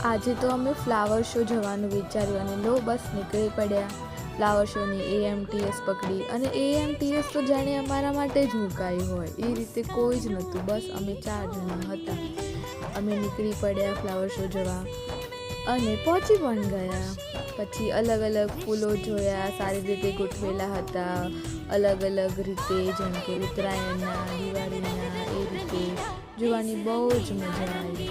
આજે તો અમે ફ્લાવર શો જવાનું વિચાર્યું અને લો બસ નીકળી પડ્યા ફ્લાવર શોની AMTS પકડી. અને AMTS તો જાણે અમારા માટે જ મુકાઈ હોય એ રીતે કોઈ જ નહોતું. બસ અમે 4 જણા હતા. અમે નીકળી પડ્યા ફ્લાવર શો જવા અને પહોંચી પણ ગયા. પછી અલગ અલગ ફૂલો જોયા, સારી રીતે ગોઠવેલા હતા, અલગ અલગ રીતે, જેમ કે ઉત્તરાયણના, દિવાળીના, એ રીતે જોવાની બહુ જ મજા આવી.